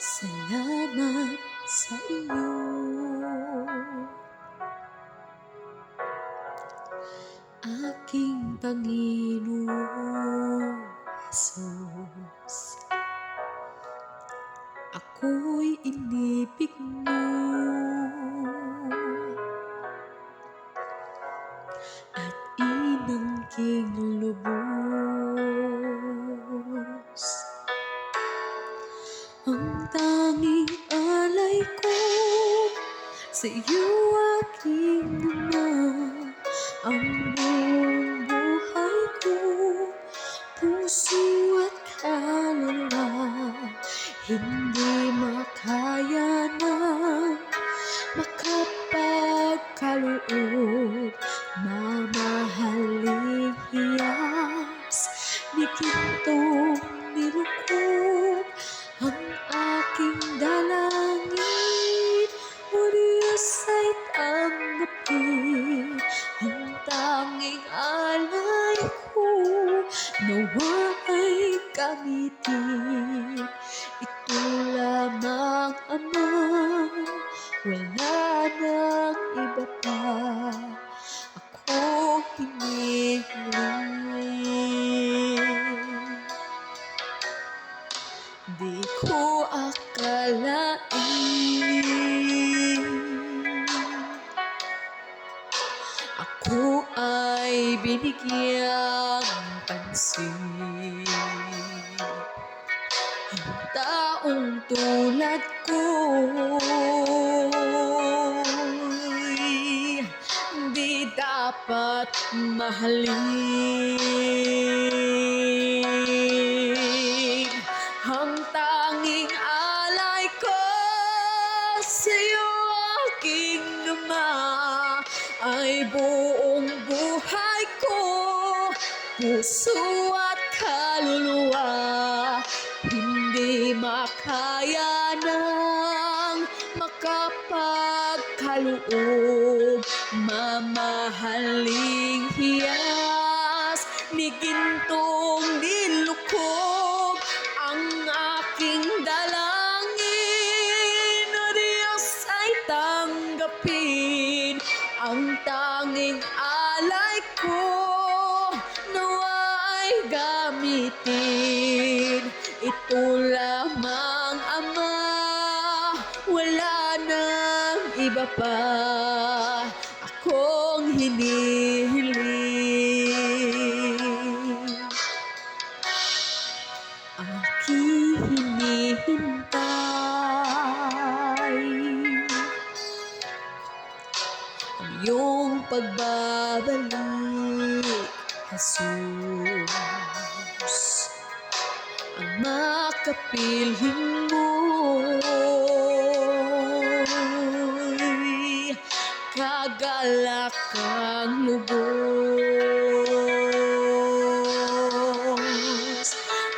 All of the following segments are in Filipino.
Salamat sa iyo, aking Panginoong Jesus. Ako'y inibig mo at inangking lubos. Ang tanging alay ko sa iyo, aking Ama, ang buong buhay ko, puso at kaluluwa, hindi makaya na makapagkaloob. Mamahaling hiyas ni gintong nilukop ang aking dalangin. O Diyos, ay tanggapin ang tanging alay ko, nawa ay gamitin. Ito lamang, Ama, wala nang iba pa ako hinihiling. Di ko akalain ako ay binigyang pansin. Ang taong tulad ko'y di dapat mahalin. Ang tanging alay ko sa'yo, aking Ama, ay buong buhay ko, puso at kaluluwa, hindi makaya ng makapagkaloob. Mamahaling hiyas ni gintong nilukob ang aking dalangin. O Diyos, ay tanggapin ang tanging alay ko, nawa ay gamitin. Ito lamang, Ama, wala nang iba pa akong hinihiling. Aking hinihintay ang iyong pagbabalik, Jesus. Ang makapiling mo'y kagalakang lubos.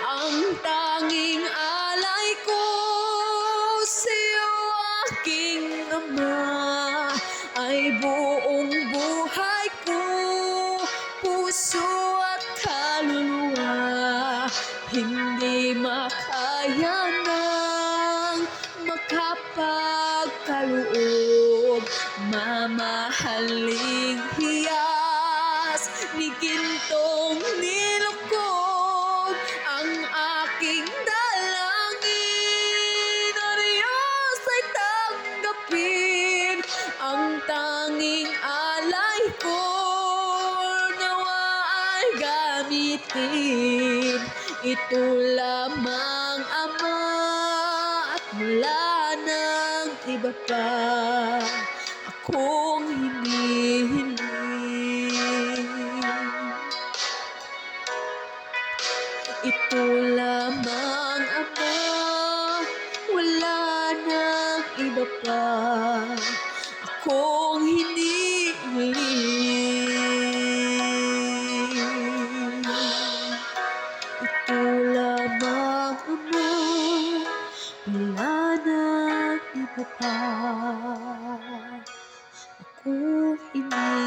Ang tanging alay ko sa'yo, aking Ama, ay buong buhay ko, puso at kaluluwa, hindi makaya ng makapagkaloob. Mamahaling hiyas ni gintong nilukob ang aking dalangin. O Diyos, ay tanggapin ang tanging alay ko, nawa ay gamitin. Ito lamang, Ama, at wala nang iba pa akong hinihiling. Ito lamang, Ama, wala nang iba pa akong hinihiling. Ito lamang, Ama, wala nang iba pa ako hinihiling.